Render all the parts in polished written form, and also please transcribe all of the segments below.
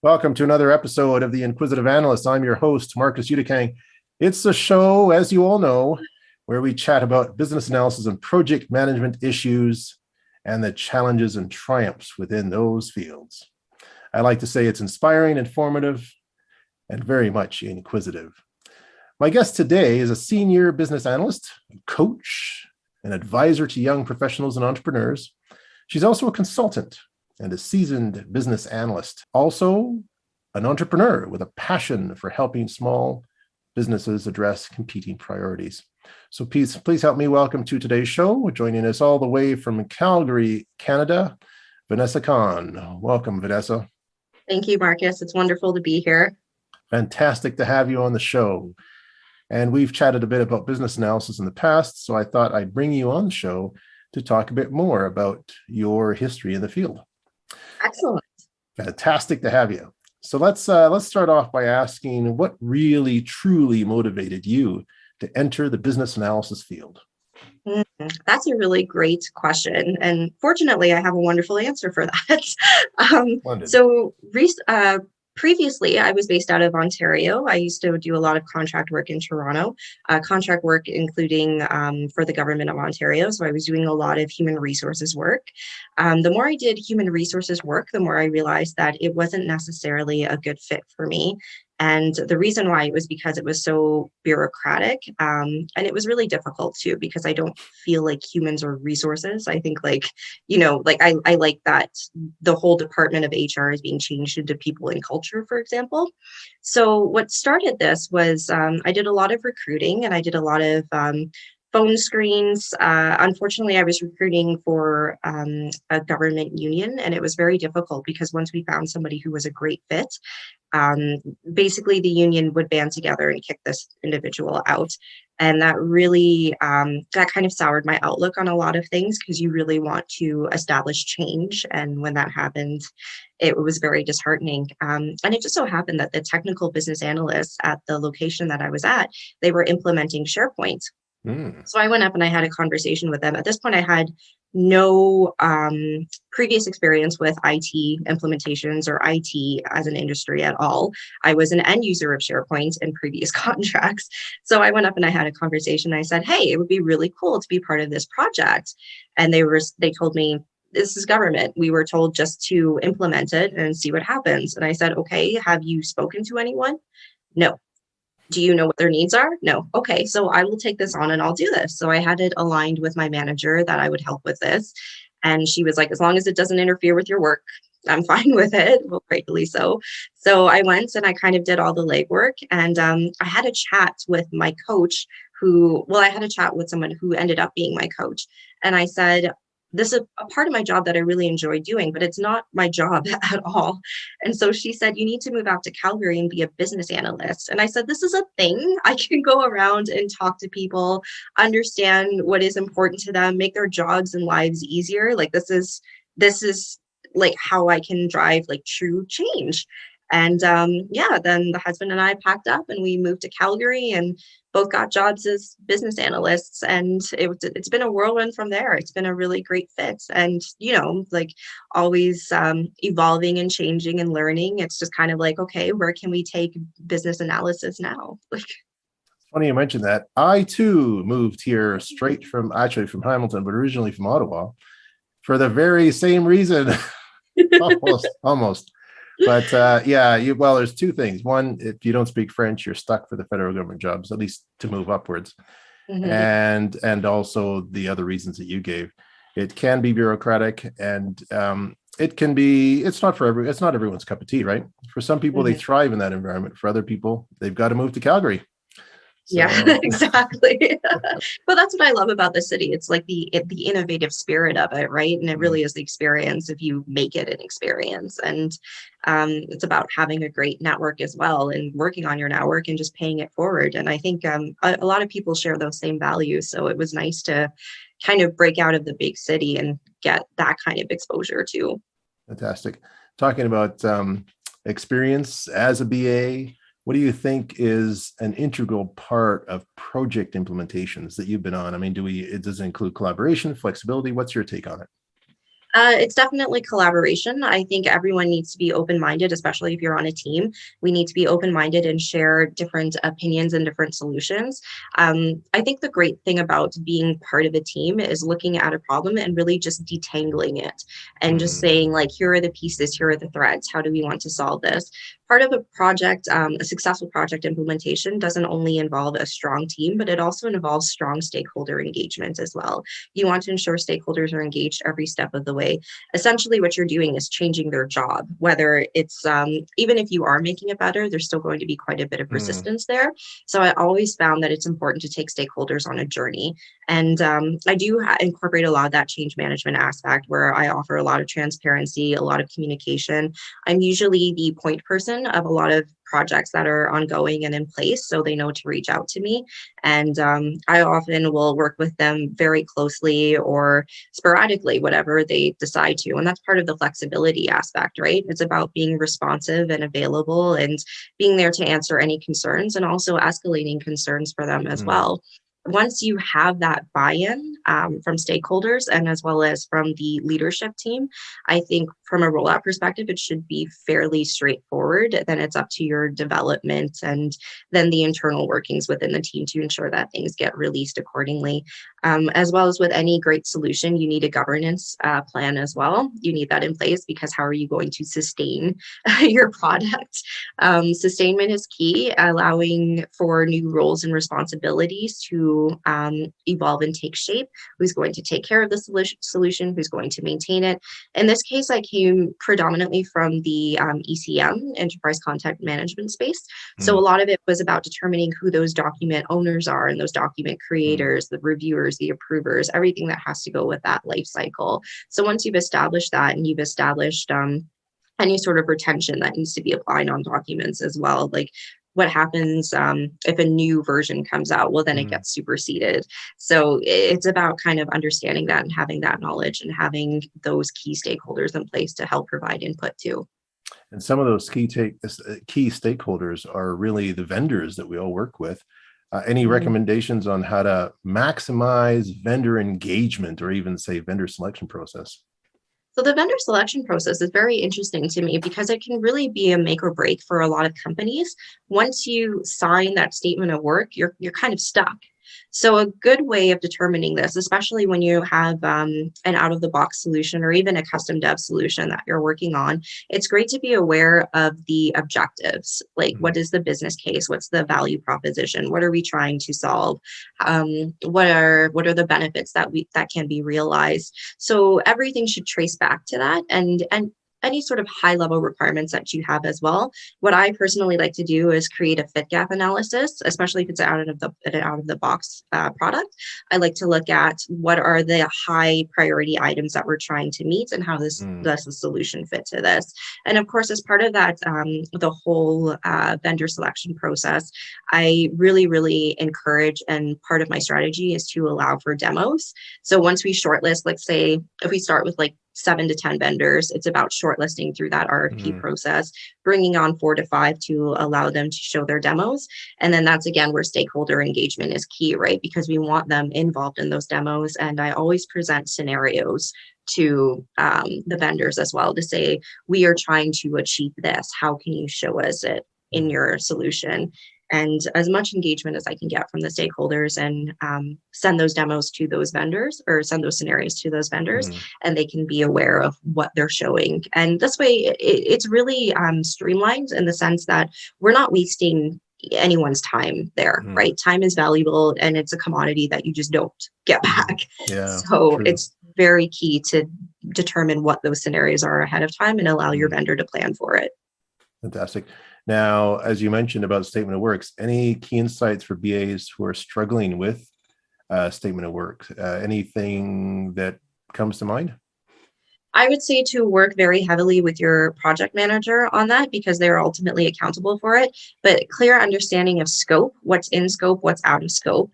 Welcome to another episode of The Inquisitive Analyst. I'm your host, Marcus Udikang. It's a show, as you all know, where we chat about business analysis and project management issues and the challenges and triumphs within those fields. I like to say it's inspiring, informative, and very much inquisitive. My guest today is a senior business analyst, coach, and advisor to young professionals and entrepreneurs. She's also a consultant and a seasoned business analyst, also an entrepreneur with a passion for helping small businesses address competing priorities. So please help me welcome to today's show, joining us all the way from Calgary, Canada, Vanessa Khan. Welcome, Vanessa. Thank you, Marcus. It's wonderful to be here. Fantastic to have you on the show. And we've chatted a bit about business analysis in the past, so I thought I'd bring you on the show to talk a bit more about your history in the field. Excellent. Fantastic to have you. So let's start off by asking what really truly motivated you to enter the business analysis field? That's a really great question. And fortunately, I have a wonderful answer for that. Previously, I was based out of Ontario. I used to do a lot of contract work in Toronto, contract work including for the government of Ontario. So I was doing a lot of human resources work. The more I did human resources work, the more I realized that it wasn't necessarily a good fit for me. And the reason why was because it was so bureaucratic, and it was really difficult too, because I don't feel like humans are resources. I think I like that the whole department of HR is being changed into people and culture, for example. So what started this was I did a lot of recruiting and I did a lot of phone screens. Unfortunately, I was recruiting for a government union, and it was very difficult because once we found somebody who was a great fit, basically the union would band together and kick this individual out. And that really, that kind of soured my outlook on a lot of things, because you really want to establish change. And when that happened, it was very disheartening. And it just so happened that the technical business analysts at the location that I was at, they were implementing SharePoint. So I went up and I had a conversation with them. At this point, I had no previous experience with IT implementations or IT as an industry at all. I was an end user of SharePoint in previous contracts. So I went up and I had a conversation. I said, hey, it would be really cool to be part of this project. And they told me, this is government. We were told just to implement it and see what happens. And I said, okay, have you spoken to anyone? No. Do you know what their needs are? No. Okay, so I will take this on and I'll do this. So I had it aligned with my manager that I would help with this. And she was like, as long as it doesn't interfere with your work, I'm fine with it. Well, gratefully so. So I went and I kind of did all the legwork. And I had a chat with my coach I had a chat with someone who ended up being my coach. And I said, this is a part of my job that I really enjoy doing, but it's not my job at all. And so she said, you need to move out to Calgary and be a business analyst. And I said, this is a thing. I can go around and talk to people, understand what is important to them, make their jobs and lives easier. Like this is like how I can drive like true change. And then the husband and I packed up and we moved to Calgary and both got jobs as business analysts. And it's been a whirlwind from there. It's been a really great fit. And, always evolving and changing and learning. It's just kind of like, okay, where can we take business analysis now? Funny you mentioned that. I too moved here straight from Hamilton, but originally from Ottawa for the very same reason. almost. But there's two things. One, if you don't speak French, you're stuck for the federal government jobs, at least to move upwards. Mm-hmm. And also the other reasons that you gave. It can be bureaucratic, and it's not everyone's cup of tea, right? For some people, mm-hmm. They thrive in that environment. For other people, they've got to move to Calgary. So. Yeah, exactly. Well, that's what I love about the city. It's like the innovative spirit of it, right? And it really is the experience if you make it an experience. And it's about having a great network as well and working on your network and just paying it forward. And I think a lot of people share those same values. So it was nice to kind of break out of the big city and get that kind of exposure too. Fantastic. Talking about experience as a BA, what do you think is an integral part of project implementations that you've been on? I mean, does it include collaboration, flexibility? What's your take on it? It's definitely collaboration. I think everyone needs to be open-minded, especially if you're on a team. We need to be open-minded and share different opinions and different solutions. I think the great thing about being part of a team is looking at a problem and really just detangling it and just saying, like, here are the pieces, here are the threads. How do we want to solve this? Part of a project, a successful project implementation doesn't only involve a strong team, but it also involves strong stakeholder engagement as well. You want to ensure stakeholders are engaged every step of the way. Essentially, what you're doing is changing their job, whether it's even if you are making it better, there's still going to be quite a bit of resistance there. So I always found that it's important to take stakeholders on a journey. And I do incorporate a lot of that change management aspect where I offer a lot of transparency, a lot of communication. I'm usually the point person of a lot of projects that are ongoing and in place, so they know to reach out to me. And I often will work with them very closely or sporadically, whatever they decide to. And that's part of the flexibility aspect, right? It's about being responsive and available and being there to answer any concerns and also escalating concerns for them as well. Once you have that buy-in from stakeholders and as well as from the leadership team, I think from a rollout perspective, it should be fairly straightforward. Then it's up to your development and then the internal workings within the team to ensure that things get released accordingly. As well as with any great solution, you need a governance plan as well. You need that in place because how are you going to sustain your product? Sustainment is key, allowing for new roles and responsibilities to evolve and take shape. Who's going to take care of the solution? Who's going to maintain it? In this case, I came predominantly from the ECM, Enterprise Content Management space. So a lot of it was about determining who those document owners are and those document creators, the reviewers, the approvers, everything that has to go with that life cycle. So once you've established that and you've established any sort of retention that needs to be applied on documents as well, like what happens if a new version comes out? Well, then it gets superseded. So it's about kind of understanding that and having that knowledge and having those key stakeholders in place to help provide input too. And some of those key stakeholders are really the vendors that we all work with. Any recommendations on how to maximize vendor engagement or even say vendor selection process? So the vendor selection process is very interesting to me because it can really be a make or break for a lot of companies. Once you sign that statement of work, you're kind of stuck. So a good way of determining this, especially when you have an out-of-the-box solution or even a custom dev solution that you're working on, it's great to be aware of the objectives. Like, what is the business case? What's the value proposition? What are we trying to solve? What are the benefits that can be realized? So everything should trace back to that, and any sort of high level requirements that you have as well. What I personally like to do is create a fit gap analysis, especially if it's an out of the box product. I like to look at what are the high priority items that we're trying to meet and how does the solution fit to this. And of course, as part of that, the whole vendor selection process, I really encourage, and part of my strategy is to allow for demos. So once we shortlist, let's say if we start with like 7 to 10 vendors, it's about shortlisting through that RFP process, bringing on 4 to 5 to allow them to show their demos. And then that's again where stakeholder engagement is key, right? Because we want them involved in those demos. And I always present scenarios to the vendors as well to say, we are trying to achieve this. How can you show us it in your solution? And as much engagement as I can get from the stakeholders and send those demos to those vendors or send those scenarios to those vendors, and they can be aware of what they're showing. And this way, it's really streamlined in the sense that we're not wasting anyone's time there, right? Time is valuable and it's a commodity that you just don't get back. So true. It's very key to determine what those scenarios are ahead of time and allow your vendor to plan for it. Fantastic. Now, as you mentioned about statement of works, any key insights for BAs who are struggling with statement of work? Anything that comes to mind? I would say to work very heavily with your project manager on that because they're ultimately accountable for it, but clear understanding of scope, what's in scope, what's out of scope.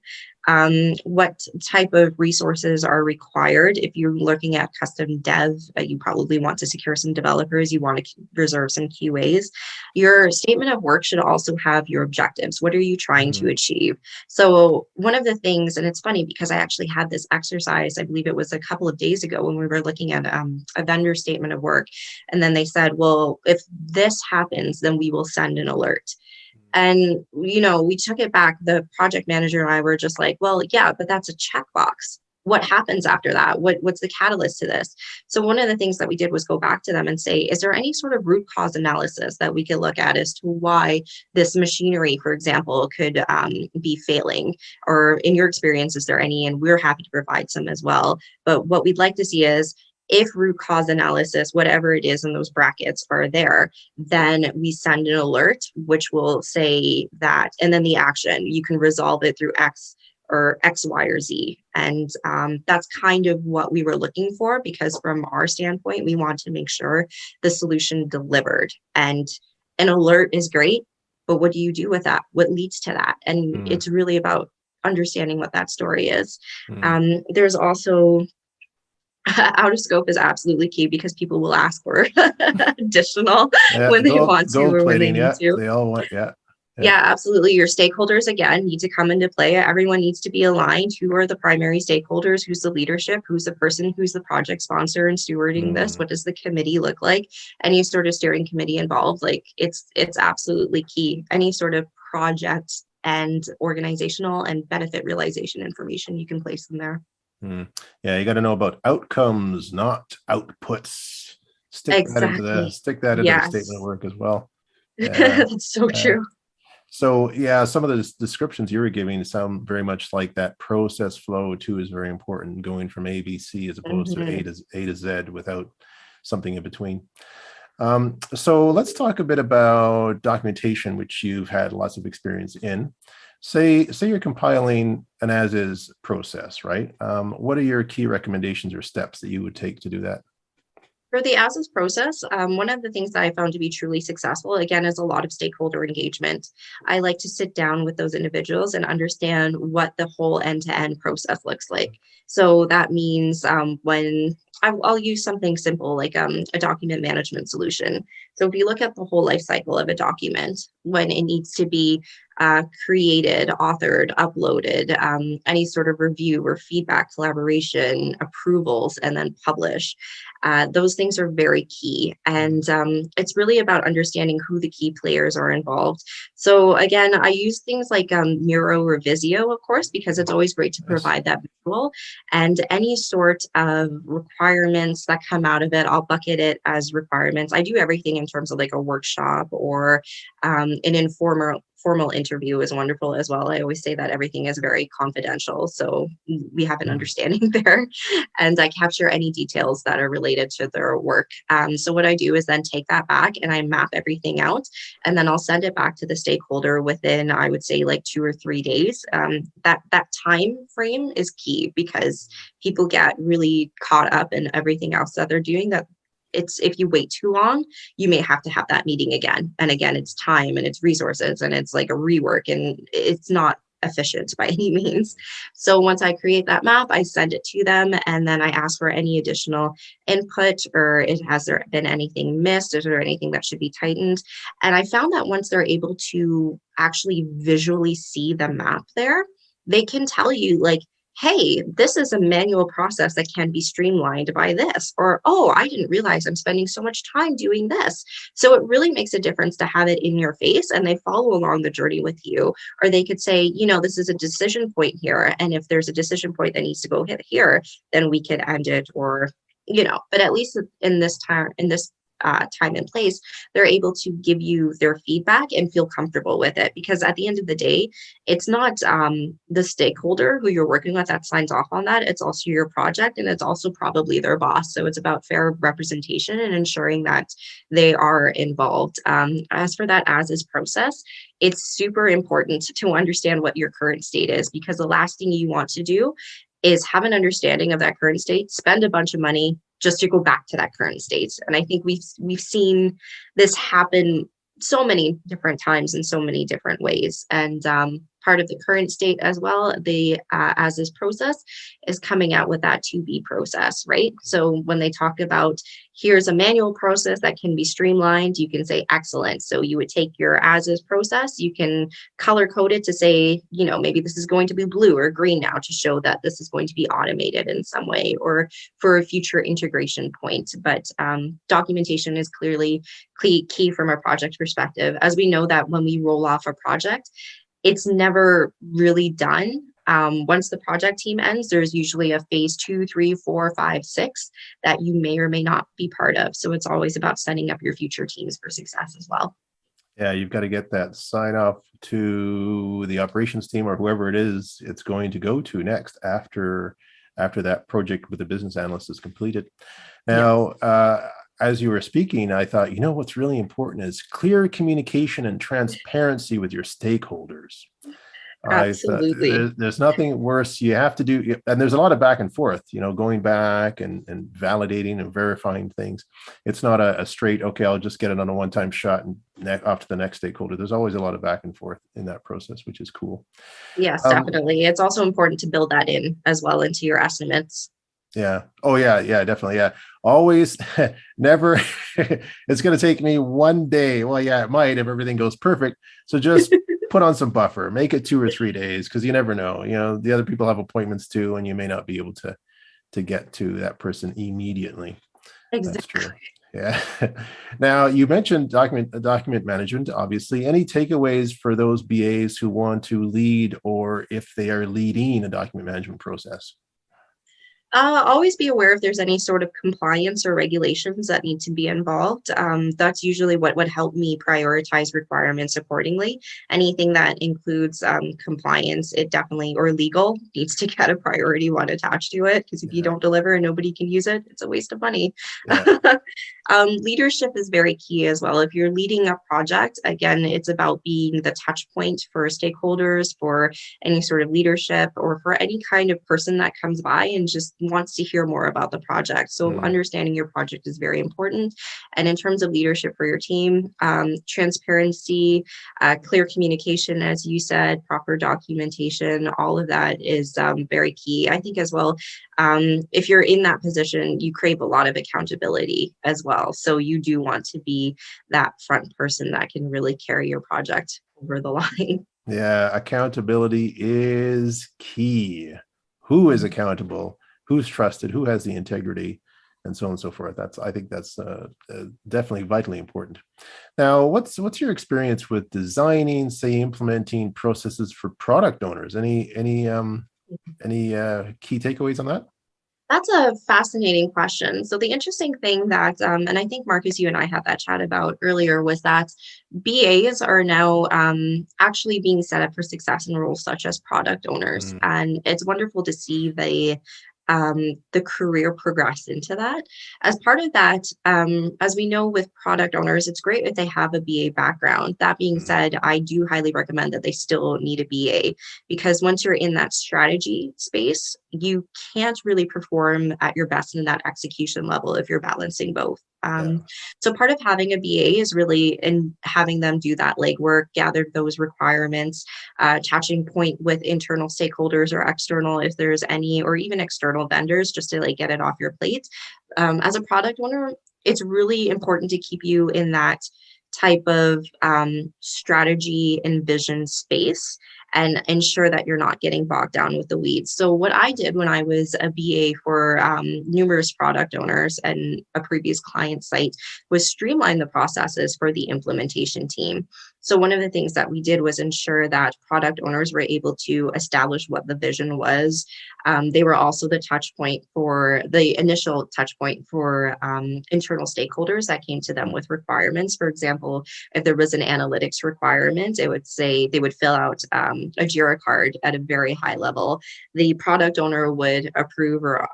what type of resources are required. If you're looking at custom dev, you probably want to secure some developers, you want to reserve some QAs. Your statement of work should also have your objectives. What are you trying to achieve? So one of the things, and it's funny because I actually had this exercise, I believe it was a couple of days ago when we were looking at a vendor statement of work. And then they said, well, if this happens, then we will send an alert. And, we took it back. The project manager and I were just like, well, yeah, but that's a checkbox. What happens after that? What's the catalyst to this? So one of the things that we did was go back to them and say, is there any sort of root cause analysis that we could look at as to why this machinery, for example, could be failing? Or in your experience, is there any? And we're happy to provide some as well. But what we'd like to see is, if root cause analysis, whatever it is in those brackets are there, then we send an alert, which will say that, and then the action, you can resolve it through X or X, Y, or Z. And that's kind of what we were looking for, because from our standpoint, we want to make sure the solution delivered. And an alert is great, but what do you do with that? What leads to that? And it's really about understanding what that story is. There's also out of scope is absolutely key, because people will ask for additional when they want to or when they need to. They all want, Yeah, absolutely. Your stakeholders, again, need to come into play. Everyone needs to be aligned. Who are the primary stakeholders? Who's the leadership? Who's the person who's the project sponsor and stewarding this? What does the committee look like? Any sort of steering committee involved, like it's absolutely key. Any sort of project and organizational and benefit realization information, you can place in there. Yeah, you got to know about outcomes, not outputs. Stick that into the statement of work as well. Yeah. That's so true. So yeah, some of the descriptions you were giving sound very much like that. Process flow too is very important, going from A, B, C as opposed to A to Z without something in between. So let's talk a bit about documentation, which you've had lots of experience in. Say you're compiling an as-is process, right? What are your key recommendations or steps that you would take to do that? For the as-is process, one of the things that I found to be truly successful, again, is a lot of stakeholder engagement. I like to sit down with those individuals and understand what the whole end-to-end process looks like. So that means when I'll use something simple like a document management solution. So if you look at the whole life cycle of a document, when it needs to be created, authored, uploaded, any sort of review or feedback, collaboration, approvals, and then publish. Those things are very key. And it's really about understanding who the key players are involved. So again, I use things like Miro or Visio, of course, because it's always great to provide that visual. And any sort of requirements that come out of it, I'll bucket it as requirements. I do everything in terms of like a workshop or an formal interview is wonderful as well. I always say that everything is very confidential, so we have an understanding there, and I capture any details that are related to their work. So what I do is then take that back and I map everything out, and then I'll send it back to the stakeholder within, I would say, like 2 or 3 days. That time frame is key, because people get really caught up in everything else that they're doing, that if you wait too long, you may have to have that meeting again. And again, it's time and it's resources and it's like a rework, and it's not efficient by any means. So once I create that map, I send it to them, and then I ask for any additional input, or has there been anything missed? Is there anything that should be tightened? And I found that once they're able to actually visually see the map there, they can tell you, like, hey, this is a manual process that can be streamlined by this, or, oh, I didn't realize I'm spending so much time doing this. So it really makes a difference to have it in your face, and they follow along the journey with you. Or they could say, this is a decision point here, and if there's a decision point that needs to go hit here, then we could end it, or, but at least in this time and place, they're able to give you their feedback and feel comfortable with it. Because at the end of the day, it's not the stakeholder who you're working with that signs off on that. It's also your project, and it's also probably their boss. So it's about fair representation and ensuring that they are involved. As for that as-is process, it's super important to understand what your current state is, because the last thing you want to do is have an understanding of that current state, spend a bunch of money just to go back to that current state. And I think we've seen this happen so many different times in so many different ways. And part of the current state as well. The as is process is coming out with that to be process, right? So when they talk about here's a manual process that can be streamlined, you can say excellent. So you would take your as is process, you can color code it to say, maybe this is going to be blue or green now to show that this is going to be automated in some way or for a future integration point. But documentation is clearly key from a project perspective, as we know that when we roll off a project, it's never really done. Once the project team ends, there's usually a phase 2, 3, 4, 5, 6 that you may or may not be part of. So it's always about setting up your future teams for success as well. Yeah, you've got to get that sign off to the operations team or whoever it is it's going to go to next after that project with the business analyst is completed. Now, as you were speaking, I thought, what's really important is clear communication and transparency with your stakeholders. Absolutely. There's nothing worse you have to do. And there's a lot of back and forth, going back and validating and verifying things. It's not a straight, okay, I'll just get it on a one-time shot and off to the next stakeholder. There's always a lot of back and forth in that process, which is cool. Yes, definitely. It's also important to build that in as well into your estimates. Yeah. Oh, yeah. Yeah, definitely. Yeah. Always, never. It's going to take me one day. Well, yeah, it might if everything goes perfect. So just put on some buffer, make it 2 or 3 days, because you never know. The other people have appointments too, and you may not be able to get to that person immediately. Exactly. That's true. Yeah. Now, you mentioned document management, obviously. Any takeaways for those BAs who want to lead or if they are leading a document management process? Always be aware if there's any sort of compliance or regulations that need to be involved. That's usually what would help me prioritize requirements accordingly. Anything that includes compliance, it definitely, or legal, needs to get a priority one attached to it, because if you don't deliver and nobody can use it, it's a waste of money. Yeah. Leadership is very key as well. If you're leading a project, again, it's about being the touch point for stakeholders, for any sort of leadership, or for any kind of person that comes by and just wants to hear more about the project. So understanding your project is very important. And in terms of leadership for your team, transparency, clear communication, as you said, proper documentation, all of that is very key. I think as well, if you're in that position, you crave a lot of accountability as well. So you do want to be that front person that can really carry your project over the line. Yeah, accountability is key. Who is accountable? Who's trusted? Who has the integrity? And so on and so forth. I think that's definitely vitally important. Now, what's your experience with designing, say, implementing processes for product owners? Any key takeaways on that? That's a fascinating question. So the interesting thing that, and I think Marcus, you and I had that chat about earlier, was that BAs are now actually being set up for success in roles such as product owners. And it's wonderful to see the career progress into that. As part of that, as we know with product owners, it's great if they have a BA background. That being said, I do highly recommend that they still need a BA, because once you're in that strategy space, you can't really perform at your best in that execution level if you're balancing both. So part of having a BA is really in having them do that legwork, gather those requirements, touching point with internal stakeholders or external, if there's any, or even external vendors, just to get it off your plate. As a product owner, it's really important to keep you in that type of strategy and vision space, and ensure that you're not getting bogged down with the weeds. So what I did when I was a BA for numerous product owners and a previous client site was streamline the processes for the implementation team. So one of the things that we did was ensure that product owners were able to establish what the vision was. They were also the initial touch point for internal stakeholders that came to them with requirements. For example, if there was an analytics requirement, it would say they would fill out a JIRA card at a very high level. The product owner would approve or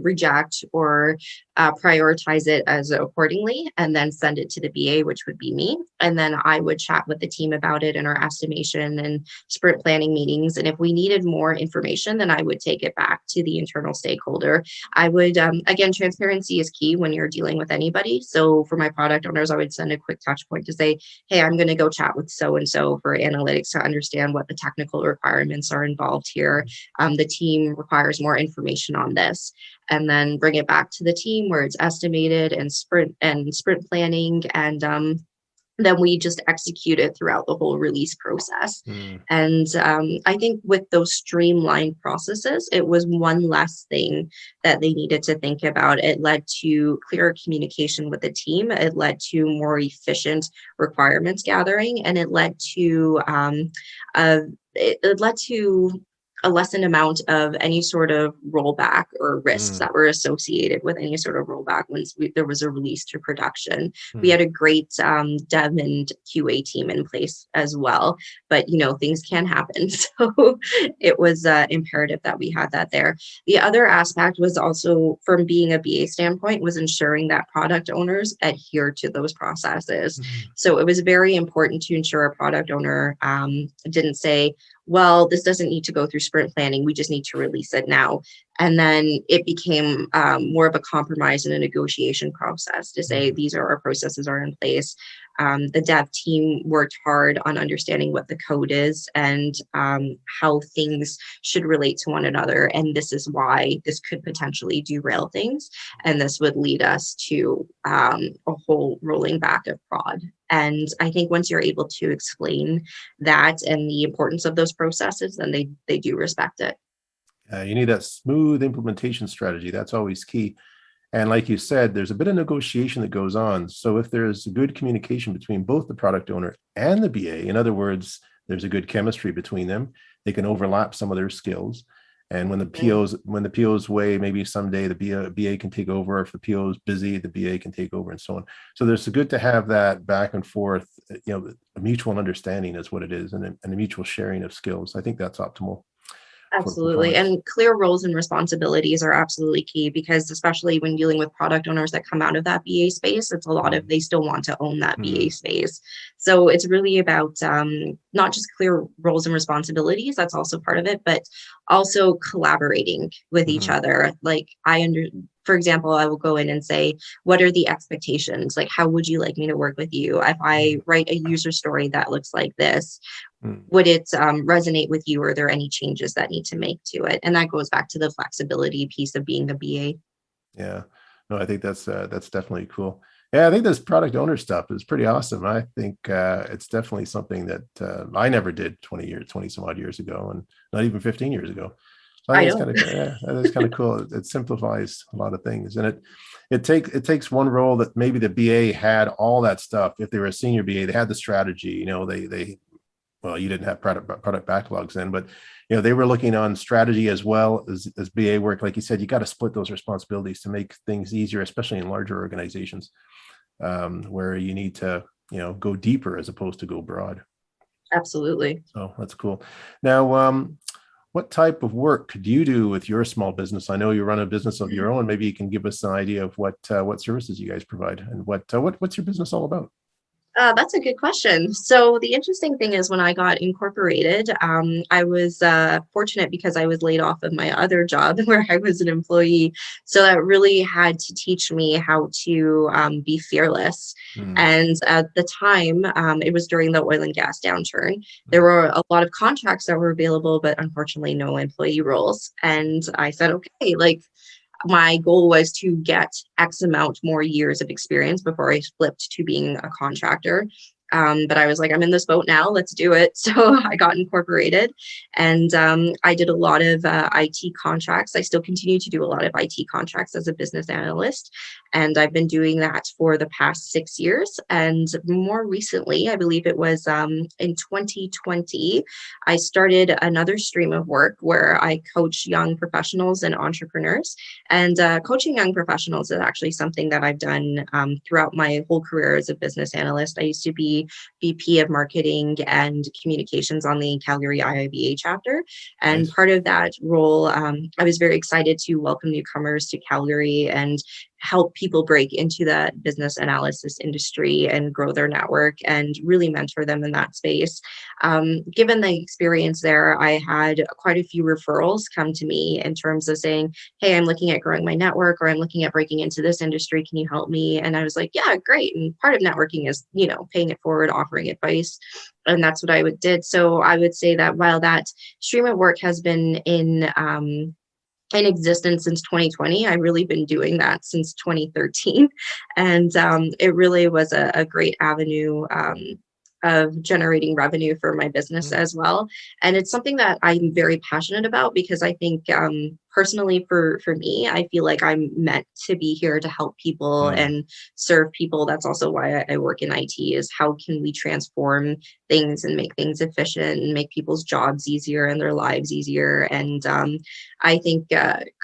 reject or prioritize it as accordingly, and then send it to the BA, which would be me. And then I would chat with the team about it in our estimation and sprint planning meetings. And if we needed more information, then I would take it back to the internal stakeholder. I would, again, transparency is key when you're dealing with anybody. So for my product owners, I would send a quick touch point to say, hey, I'm going to go chat with so-and-so for analytics to understand what the technical requirements are involved here. The team requires more information on this, and then bring it back to the team where it's estimated and sprint planning. And then we just execute it throughout the whole release process. And I think with those streamlined processes, it was one less thing that they needed to think about. It led to clearer communication with the team. It led to more efficient requirements gathering, and it led to a lessened amount of any sort of rollback or risks that were associated with any sort of rollback once there was a release to production. We had a great dev and QA team in place as well, but things can happen. So it was imperative that we had that there. The other aspect was also, from being a BA standpoint, was ensuring that product owners adhere to those processes. So it was very important to ensure a product owner didn't say, well, this doesn't need to go through sprint planning. We just need to release it now. And then it became more of a compromise and a negotiation process to say, these are our processes are in place. The dev team worked hard on understanding what the code is and how things should relate to one another. And this is why this could potentially derail things. And this would lead us to a whole rolling back of prod. And I think once you're able to explain that and the importance of those processes, then they do respect it. You need a smooth implementation strategy. That's always key. And like you said, there's a bit of negotiation that goes on. So if there's good communication between both the product owner and the BA, in other words, there's a good chemistry between them, they can overlap some of their skills. And when the PO's way, maybe someday the BA can take over. If the PO is busy, the BA can take over, and so on. So there's good to have that back and forth, a mutual understanding is what it is, and a mutual sharing of skills. I think that's optimal. Absolutely. And clear roles and responsibilities are absolutely key, because especially when dealing with product owners that come out of that BA space, it's a lot of, they still want to own that BA space. So it's really about not just clear roles and responsibilities, that's also part of it, but also collaborating with each other. Like for example, I will go in and say, what are the expectations? Like, how would you like me to work with you? If I write a user story that looks like this, would it resonate with you? Are there any changes that need to make to it? And that goes back to the flexibility piece of being a BA. Yeah, no, I think that's definitely cool. Yeah, I think this product owner stuff is pretty awesome. I think it's definitely something that I never did 20 some odd years ago, and not even 15 years ago. So I think it's kind of cool. It simplifies a lot of things, and it takes one role that maybe the BA had all that stuff. If they were a senior BA, they had the strategy. Well, you didn't have product backlogs then, but they were looking on strategy as well as BA work. Like you said, you got to split those responsibilities to make things easier, especially in larger organizations where you need to go deeper as opposed to go broad. Absolutely. So that's cool. Now, what type of work do you do with your small business? I know you run a business of your own. Maybe you can give us an idea of what services you guys provide, and what's your business all about? That's a good question. So the interesting thing is, when I got incorporated, I was fortunate because I was laid off of my other job where I was an employee. So that really had to teach me how to be fearless. And at the time, it was during the oil and gas downturn. There were a lot of contracts that were available, but unfortunately no employee roles. And I said, okay, my goal was to get X amount more years of experience before I flipped to being a contractor. But I was like, I'm in this boat now, let's do it. So I got incorporated, and I did a lot of IT contracts. I still continue to do a lot of IT contracts as a business analyst. And I've been doing that for the past 6 years. And more recently, I believe it was in 2020, I started another stream of work where I coach young professionals and entrepreneurs. And coaching young professionals is actually something that I've done throughout my whole career as a business analyst. I used to be the VP of Marketing and Communications on the Calgary IIBA chapter. And Nice. part of that role, I was very excited to welcome newcomers to Calgary and help people break into that business analysis industry and grow their network and really mentor them in that space. Given the experience there, I had quite a few referrals come to me in terms of saying, hey, I'm looking at growing my network, or I'm looking at breaking into this industry. Can you help me? And I was like, yeah, great. And part of networking is, paying it forward, offering advice. And that's what I did. So I would say that while that stream of work has been in existence since 2020. I've really been doing that since 2013. And it really was a great avenue of generating revenue for my business as well. And it's something that I'm very passionate about because I think personally for me, I feel like I'm meant to be here to help people and serve people. That's also why I work in IT, is how can we transform things and make things efficient and make people's jobs easier and their lives easier. And I think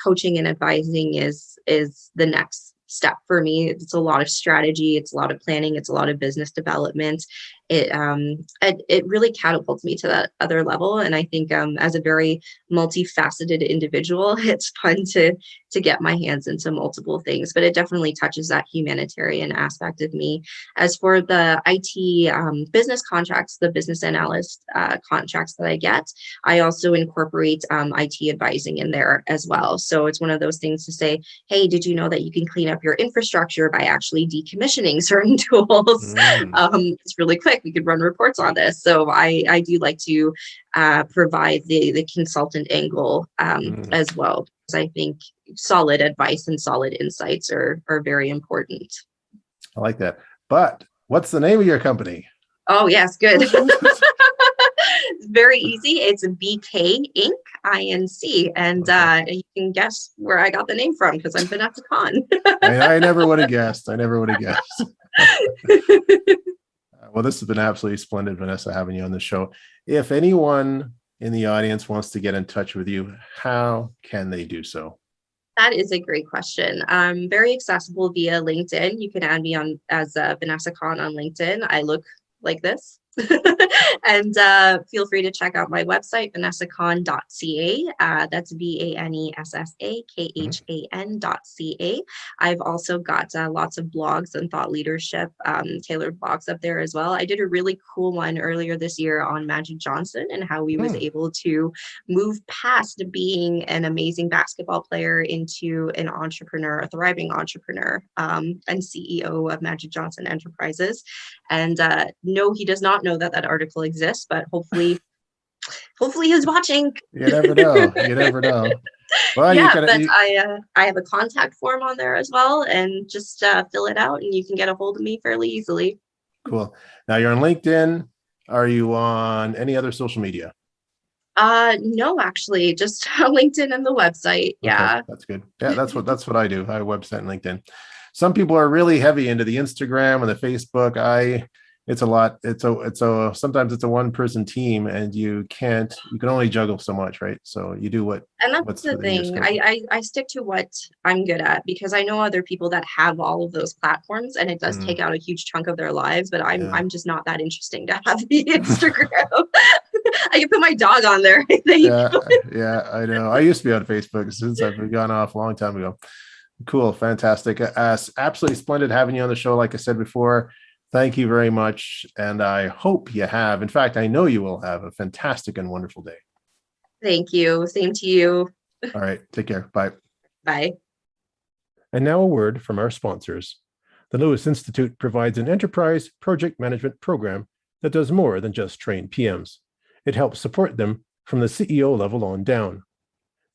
coaching and advising is the next step for me. It's a lot of strategy, it's a lot of planning, it's a lot of business development. It really catapults me to that other level. And I think as a very multifaceted individual, it's fun to get my hands into multiple things, but it definitely touches that humanitarian aspect of me. As for the IT business contracts, the business analyst contracts that I get, I also incorporate IT advising in there as well. So it's one of those things to say, hey, did you know that you can clean up your infrastructure by actually decommissioning certain tools? It's really quick. We could run reports on this. So I do like to provide the consultant angle as well, because I think solid advice and solid insights are very important. I like that. But what's the name of your company? Oh, yes. Good. It's very easy. It's BK Inc. Inc. And you can guess where I got the name from because I'm Vanessa Khan. I never would have guessed. Well, this has been absolutely splendid, Vanessa, having you on the show. If anyone in the audience wants to get in touch with you, how can they do so? That is a great question. I'm very accessible via LinkedIn. You can add me on as Vanessa Khan on LinkedIn. I look like this. And feel free to check out my website, vanessakhan.ca. That's VANESSAKHAN.ca. I've also got lots of blogs and thought leadership tailored blogs up there as well. I did a really cool one earlier this year on Magic Johnson and how he was able to move past being an amazing basketball player into an entrepreneur, a thriving entrepreneur, and CEO of Magic Johnson Enterprises. And no, he does not know that article exists, but hopefully he's watching. You never know. Well, yeah, I have a contact form on there as well, and just fill it out and you can get a hold of me fairly easily. Cool. Now you're on LinkedIn. Are you on any other social media? No, actually, just LinkedIn and the website. Yeah. Okay, that's good. Yeah, that's what I do. I have a website and LinkedIn. Some people are really heavy into the Instagram and the Facebook. It's a lot. Sometimes it's a one-person team, and you can only juggle so much, right? So you do and that's the thing. I stick to what I'm good at, because I know other people that have all of those platforms, and it does take out a huge chunk of their lives. But I'm just not that interesting to have the Instagram. I can put my dog on there, I think. Yeah, I know. I used to be on Facebook since I've gone off a long time ago. Cool, fantastic. Absolutely splendid having you on the show. Like I said before, thank you very much. And I hope you have, in fact, I know you will have a fantastic and wonderful day. Thank you. Same to you. All right. Take care. Bye. Bye. And now a word from our sponsors. The Lewis Institute provides an enterprise project management program that does more than just train PMs. It helps support them from the CEO level on down.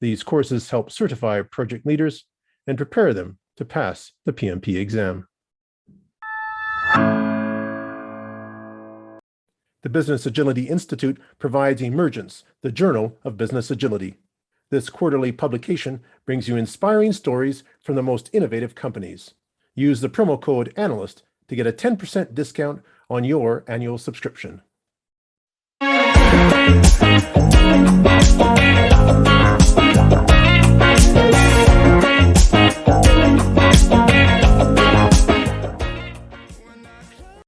These courses help certify project leaders and prepare them to pass the PMP exam. The Business Agility Institute provides Emergence, the Journal of Business Agility. This quarterly publication brings you inspiring stories from the most innovative companies. Use the promo code ANALYST to get a 10% discount on your annual subscription.